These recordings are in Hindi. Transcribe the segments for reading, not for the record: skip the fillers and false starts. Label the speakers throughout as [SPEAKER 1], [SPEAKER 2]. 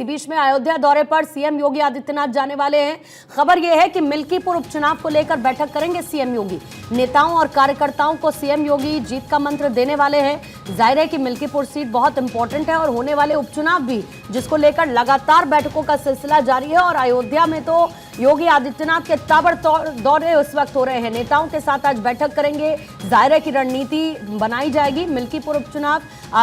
[SPEAKER 1] इसी बीच में अयोध्या दौरे पर सीएम योगी आदित्यनाथ जाने वाले हैं। खबर यह है कि मिल्कीपुर उपचुनाव को लेकर बैठक करेंगे सीएम योगी। नेताओं और कार्यकर्ताओं को सीएम योगी जीत का मंत्र देने वाले हैं। जाहिर है कि मिल्कीपुर सीट बहुत इंपॉर्टेंट है और होने वाले उपचुनाव भी, जिसको लेकर लगातार बैठकों का सिलसिला जारी है। और अयोध्या में तो योगी आदित्यनाथ के ताबड़तोड़ दौरे उस वक्त हो रहे हैं। नेताओं के साथ आज बैठक करेंगे। जाहिर है कि रणनीति बनाई जाएगी। मिल्कीपुर उपचुनाव,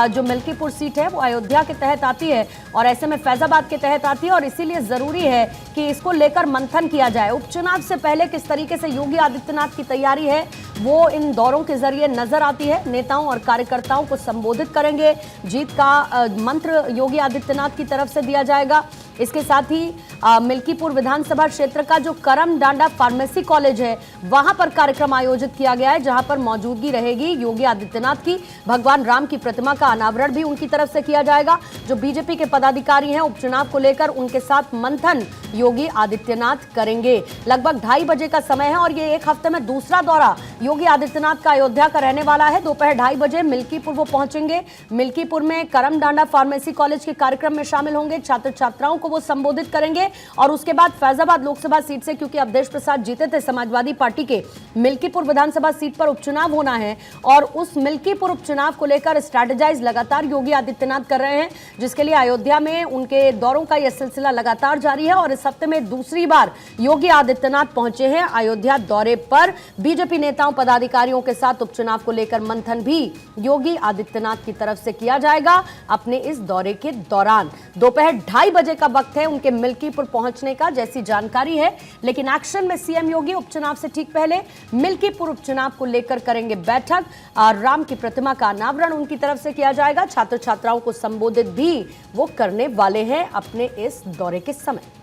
[SPEAKER 1] जो मिल्कीपुर सीट है वो अयोध्या के तहत आती है और ऐसे में फैजाबाद के तहत आती है और इसीलिए जरूरी है कि इसको लेकर मंथन किया जाए। उपचुनाव से पहले किस तरीके से योगी आदित्यनाथ की तैयारी है वो इन दौरों के जरिए नजर आती है। नेताओं और कार्यकर्ताओं को संबोधित करेंगे। जीत का मंत्र योगी आदित्यनाथ की तरफ से दिया जाएगा। इसके साथ ही मिल्कीपुर विधानसभा क्षेत्र का जो करम डांडा फार्मेसी कॉलेज है वहां पर कार्यक्रम आयोजित किया गया है, जहां पर मौजूदगी रहेगी योगी आदित्यनाथ की। भगवान राम की प्रतिमा का अनावरण भी उनकी तरफ से किया जाएगा। जो बीजेपी के पदाधिकारी हैं उपचुनाव को लेकर, उनके साथ मंथन योगी आदित्यनाथ करेंगे। लगभग 2:30 बजे का समय है और ये एक हफ्ते में दूसरा दौरा योगी आदित्यनाथ का अयोध्या का रहने वाला है। दोपहर 2:30 बजे मिल्कीपुर वो पहुंचेंगे। मिल्कीपुर में करम डांडा फार्मेसी कॉलेज के कार्यक्रम में शामिल होंगे। छात्र छात्राओं को वो संबोधित करेंगे और उसके बाद फैजाबाद लोकसभा सीट से, क्योंकि अवधेश प्रसाद जीते थे समाजवादी पार्टी के, मिल्कीपुर विधानसभा सीट पर उपचुनाव होना है और उस मिल्कीपुर उपचुनाव को लेकर स्ट्रैटेजाइज लगातार योगी आदित्यनाथ कर रहे हैं, जिसके लिए अयोध्या में उनके दौरों का यह सिलसिला लगातार जारी है। और इस हफ्ते में दूसरी बार योगी आदित्यनाथ पहुंचे हैं अयोध्या दौरे पर। बीजेपी नेताओं पदाधिकारियों के साथ उपचुनाव को लेकर मंथन भी योगी आदित्यनाथ की तरफ से किया जाएगा अपने इस दौरे के दौरान। दोपहर 2:30 बजे का वक्त है उनके मिल्कीपुर पहुंचने का, जैसी जानकारी है। लेकिन एक्शन में सीएम योगी उपचुनाव से ठीक पहले मिल्कीपुर उपचुनाव को लेकर करेंगे बैठक। राम की प्रतिमा का अनावरण उनकी तरफ से किया जाएगा। छात्र छात्राओं को संबोधित भी वो करने वाले हैं अपने इस दौरे के समय।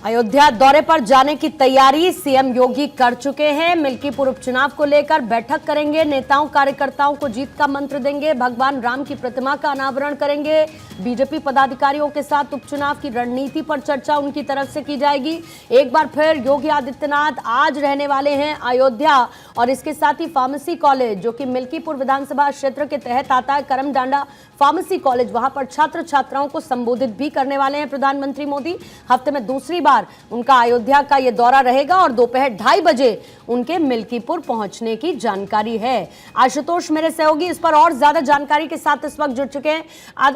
[SPEAKER 1] अयोध्या दौरे पर जाने की तैयारी सीएम योगी कर चुके हैं। मिल्कीपुर उपचुनाव को लेकर बैठक करेंगे। नेताओं कार्यकर्ताओं को जीत का मंत्र देंगे। भगवान राम की प्रतिमा का अनावरण करेंगे। बीजेपी पदाधिकारियों के साथ उपचुनाव की रणनीति पर चर्चा उनकी तरफ से की जाएगी। एक बार फिर योगी आदित्यनाथ आज रहने वाले हैं अयोध्या और इसके साथ ही फार्मेसी कॉलेज, जो कि मिल्कीपुर विधानसभा क्षेत्र के तहत आता है, करम डांडा फार्मेसी कॉलेज, वहां पर छात्र छात्राओं को संबोधित भी करने वाले हैं प्रधानमंत्री मोदी। हफ्ते में दूसरी बार उनका अयोध्या का यह दौरा रहेगा और दोपहर 2:30 बजे उनके मिल्कीपुर पहुंचने की जानकारी है। आशुतोष मेरे सहयोगी इस पर और ज्यादा जानकारी के साथ इस वक्त जुड़ चुके हैं।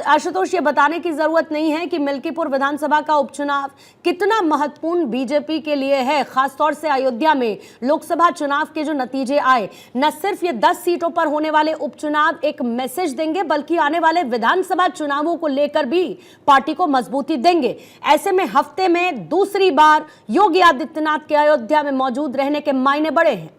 [SPEAKER 1] आशुतोष, ये बताने की जरूरत नहीं है कि मिल्कीपुर विधानसभा का उपचुनाव कितना महत्वपूर्ण बीजेपी के लिए है, खासतौर से अयोध्या में लोकसभा चुनाव के जो नतीजे आए, न सिर्फ ये 10 सीटों पर होने वाले उपचुनाव एक मैसेज देंगे, बल्कि आने वाले विधानसभा चुनावों को लेकर भी पार्टी को मजबूती देंगे। ऐसे में हफ्ते में दूसरी बार योगी आदित्यनाथ के अयोध्या में मौजूद रहने के मायने बड़े हैं।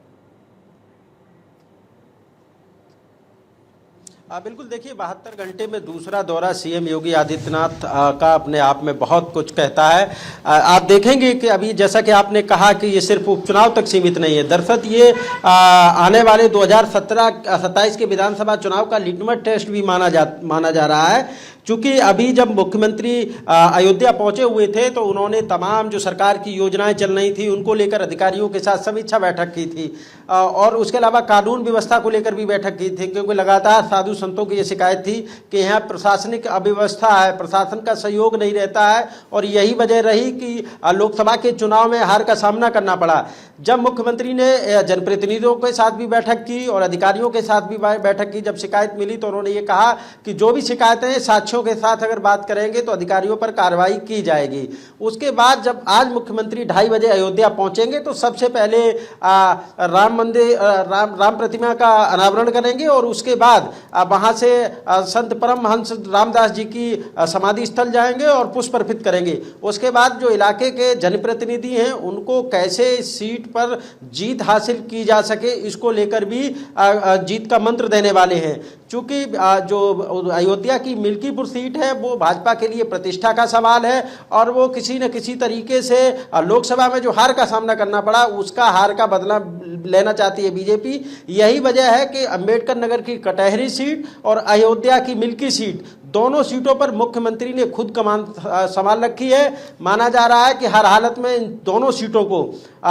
[SPEAKER 2] बिल्कुल, देखिए 72 घंटे में दूसरा दौरा सीएम योगी आदित्यनाथ का अपने आप में बहुत कुछ कहता है। आप देखेंगे कि अभी जैसा कि आपने कहा कि ये सिर्फ उपचुनाव तक सीमित नहीं है, दरअसल ये आने वाले 2027 के विधानसभा चुनाव का लिटमस टेस्ट भी माना जा रहा है। चूंकि अभी जब मुख्यमंत्री अयोध्या पहुंचे हुए थे तो उन्होंने तमाम जो सरकार की योजनाएं चल रही थी उनको लेकर अधिकारियों के साथ समीक्षा बैठक की थी और उसके अलावा कानून व्यवस्था को लेकर भी बैठक की थी, क्योंकि लगातार साधु संतों की ये शिकायत थी कि यहाँ प्रशासनिक अव्यवस्था है, प्रशासन का सहयोग नहीं रहता है और यही वजह रही कि लोकसभा के चुनाव में हार का सामना करना पड़ा। जब मुख्यमंत्री ने जनप्रतिनिधियों के साथ भी बैठक की और अधिकारियों के साथ भी बैठक की, जब शिकायत मिली तो उन्होंने ये कहा कि जो भी शिकायतें साक्ष्यों के साथ अगर बात करेंगे तो अधिकारियों पर कार्रवाई की जाएगी। उसके बाद जब आज मुख्यमंत्री 2:30 बजे अयोध्या पहुंचेंगे तो सबसे पहले राम प्रतिमा का अनावरण करेंगे और उसके बाद वहां से संत परमहंस रामदास जी की समाधि स्थल जाएंगे और पुष्प अर्पित करेंगे। उसके बाद जो इलाके के जनप्रतिनिधि हैं उनको कैसे सीट पर जीत हासिल की जा सके, इसको लेकर भी जीत का मंत्र देने वाले हैं। चूंकि जो अयोध्या की मिल्कीपुर सीट है वो भाजपा के लिए प्रतिष्ठा का सवाल है और वो किसी न किसी तरीके से लोकसभा में जो हार का सामना करना पड़ा उसका हार का बदला लेना चाहती है बीजेपी। यही वजह है कि अंबेडकर नगर की कटहरी सीट और अयोध्या की मिल्की सीट दोनों सीटों पर मुख्यमंत्री ने खुद कमान संभाल रखी है। माना जा रहा है कि हर हालत में इन दोनों सीटों को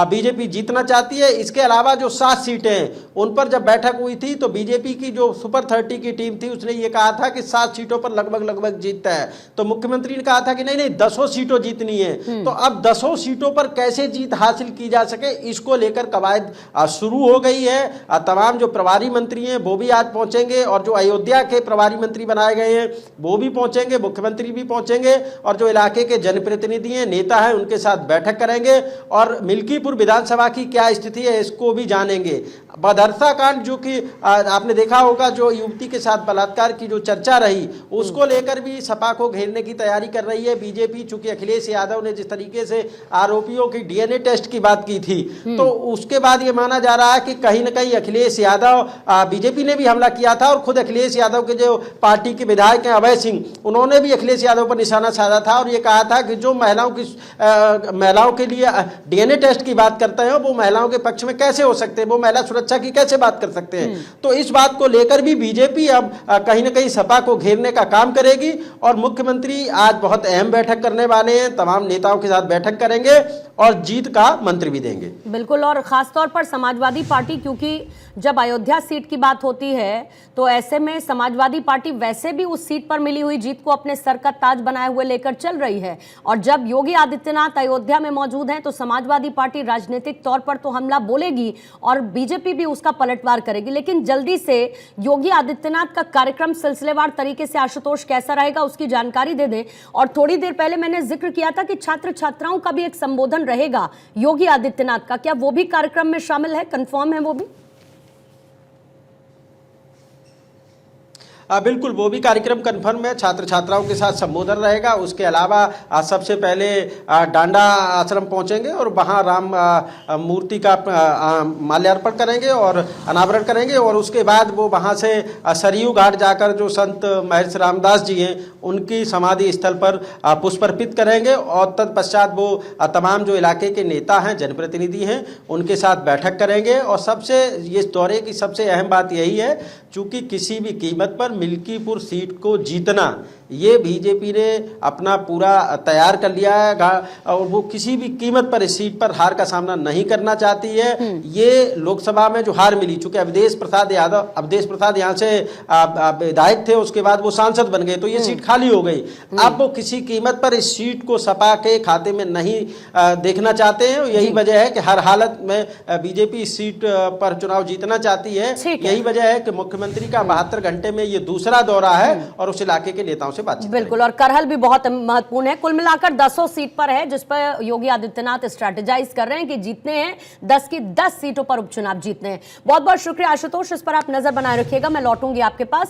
[SPEAKER 2] बीजेपी जीतना चाहती है। इसके अलावा जो 7 सीटें हैं उन पर जब बैठक हुई थी तो बीजेपी की जो सुपर 30 की टीम थी उसने ये कहा था कि 7 सीटों पर लगभग जीतता है। तो मुख्यमंत्री ने कहा था कि नहीं 10 सीटों जीतनी है। तो अब 10 सीटों पर कैसे जीत हासिल की जा सके, इसको लेकर कवायद शुरू हो गई है। तमाम जो प्रभारी मंत्री हैं वो भी आज पहुंचेंगे और जो अयोध्या के प्रभारी मंत्री बनाए गए हैं वो भी पहुंचेंगे, मुख्यमंत्री भी पहुंचेंगे और जो इलाके के जनप्रतिनिधि हैं, नेता हैं, उनके साथ बैठक करेंगे और मिल्कीपुर विधानसभा की क्या स्थिति है इसको भी जानेंगे। बदरसा कांड जो कि आपने देखा होगा, जो युवती के साथ बलात्कार की जो चर्चा रही उसको लेकर भी सपा को घेरने की तैयारी कर रही है बीजेपी। चूंकि अखिलेश यादव ने जिस तरीके से आरोपियों की डीएनए टेस्ट की बात की थी तो उसके बाद ये माना जा रहा है कि कहीं ना कहीं अखिलेश यादव, बीजेपी ने भी हमला किया था और खुद अखिलेश यादव के जो पार्टी के विधायक हैं अभय सिंह, उन्होंने भी अखिलेश यादव पर निशाना साधा था और ये कहा था कि जो महिलाओं के लिए डीएनए टेस्ट की बात करते हैं वो महिलाओं के पक्ष में कैसे हो सकते हैं, वो महिला सुरक्षा की कैसे बात कर सकते हैं। तो इस बात को लेकर भी बीजेपी अब कहीं ना कहीं सपा को घेरने का काम करेगी और मुख्यमंत्री आज बहुत अहम बैठक करने वाले हैं, तमाम नेताओं के साथ बैठक करेंगे और जीत का मंत्र भी देंगे।
[SPEAKER 1] बिल्कुल, और खासतौर पर समाजवादी पार्टी, क्योंकि जब अयोध्या सीट की बात होती है तो ऐसे में समाजवादी पार्टी वैसे भी उस सीट पर मिली हुई जीत को अपने सर का ताज बनाए हुए लेकर चल रही है और जब योगी आदित्यनाथ अयोध्या में मौजूद हैं तो समाजवादी पार्टी राजनीतिक तौर पर तो हमला बोलेगी और बीजेपी भी उसका पलटवार करेगी। लेकिन जल्दी से योगी आदित्यनाथ का कार्यक्रम सिलसिलेवार तरीके से आशुतोष कैसा रहेगा उसकी जानकारी दे दें। और थोड़ी देर पहले मैंने जिक्र किया था कि छात्र छात्राओं का भी एक संबोधन रहेगा योगी आदित्यनाथ का, क्या वो भी कार्यक्रम में शामिल है, कंफर्म है वो भी?
[SPEAKER 2] बिल्कुल, वो भी कार्यक्रम कन्फर्म है, छात्र छात्राओं के साथ संबोधन रहेगा। उसके अलावा सबसे पहले डांडा आश्रम पहुंचेंगे और वहां राम मूर्ति का माल्यार्पण करेंगे और अनावरण करेंगे और उसके बाद वो वहां से सरयू घाट जाकर जो संत महर्षि रामदास जी हैं उनकी समाधि स्थल पर पुष्प अर्पित करेंगे और तत्पश्चात वो तमाम जो इलाके के नेता हैं, जनप्रतिनिधि हैं, उनके साथ बैठक करेंगे। और सबसे इस दौरे की सबसे अहम बात यही है, चूँकि किसी भी कीमत पर मिल्कीपुर सीट को जीतना ये बीजेपी ने अपना पूरा तैयार कर लिया है और वो किसी भी कीमत पर इस सीट पर हार का सामना नहीं करना चाहती है। ये लोकसभा में जो हार मिली, चूंकि अवधेश प्रसाद यहाँ से विधायक थे, उसके बाद वो सांसद बन गए तो ये सीट खाली हो गई। अब वो किसी कीमत पर इस सीट को सपा के खाते में नहीं देखना चाहते हैं। यही वजह है कि हर हालत में बीजेपी इस सीट पर चुनाव जीतना चाहती है। यही वजह है कि मुख्यमंत्री का 72 घंटे में ये दूसरा दौरा है और उस इलाके के नेताओं से बातचीत।
[SPEAKER 1] बिल्कुल, और करहल भी बहुत महत्वपूर्ण है। कुल मिलाकर 10 सीट पर है जिस पर योगी आदित्यनाथ स्ट्रैटेजाइज कर रहे हैं कि जीतने हैं 10 की 10 सीटों पर उपचुनाव जीतने हैं। बहुत बहुत शुक्रिया आशुतोष, इस पर आप नजर बनाए रखिएगा, मैं लौटूंगी आपके पास।